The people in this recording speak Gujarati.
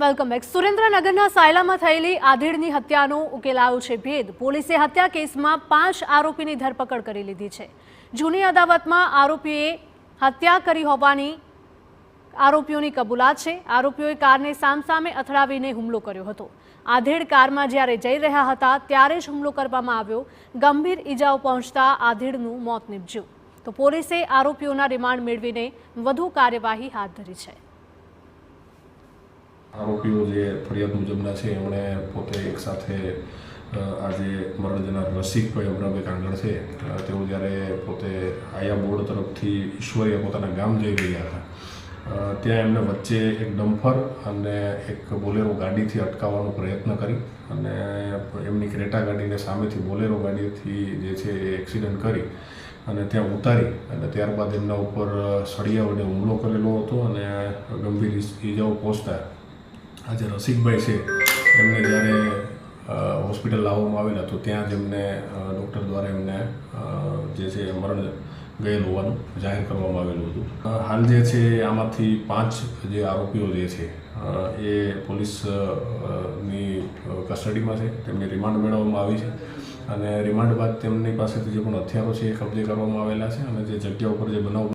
Welcome back. સુરેન્દ્રનગરના સાયલામાં થયેલી આધેડની હત્યાનો ઉકેલાયો છે ભેદ। પોલીસે હત્યા કેસમાં 5 આરોપીની ધરપકડ કરી લીધી છે। જૂની અદાવતમાં આરોપીએ હત્યા કરી હોવાની આરોપીઓની કબૂલાત છે। આરોપીઓએ કારને સામસામે અથડાવીને હુમલો કર્યો હતો। આધેડ કારમાં જ્યારે જઈ રહ્યા હતા ત્યારે જ હુમલો કરવામાં આવ્યો। ગંભીર ઈજાઓ પહોંચતા આધેડનું મોત નીપજ્યું। તો પોલીસે આરોપીઓના રિમાન્ડ મેળવીને વધુ કાર્યવાહી હાથ ધરી છે। આરોપીઓ જે ફરિયાદ મુજબના છે એમણે પોતે એક સાથે આજે મરણ જનાર રસિકભાઈ અમરાભાઈ કાંગડ છે તેઓ જ્યારે પોતે આયા બોર્ડ તરફથી ઈશ્વરીય પોતાના ગામ જઈ રહ્યા હતા ત્યાં એમને વચ્ચે એક ડમ્ફર અને એક બોલેરો ગાડીથી અટકાવવાનો પ્રયત્ન કરી અને એમની ક્રેટા ગાડીને સામેથી બોલેરો ગાડીથી જે છે એ એક્સિડન્ટ કરી અને ત્યાં ઉતારી અને ત્યારબાદ એમના ઉપર સળિયા વડે હુમલો કરેલો હતો અને ગંભીર ઈજાઓ પહોંચતા આજે રસિકભાઈ છે એમને જ્યારે હોસ્પિટલ લાવવામાં આવેલા તો ત્યાં જ એમને ડૉક્ટર દ્વારા એમને જે છે મરણ ગયેલ હોવાનું જાહેર કરવામાં આવેલું હતું। હાલ જે છે આમાંથી 5 જે આરોપીઓ જે છે એ પોલીસની કસ્ટડીમાં છે। તેમની રિમાન્ડ મેળવવામાં આવી છે અને રિમાન્ડ બાદ તેમની પાસેથી જે પણ હથિયારો છે એ કબજે કરવામાં આવેલા છે અને જે જગ્યા ઉપર જે બનાવ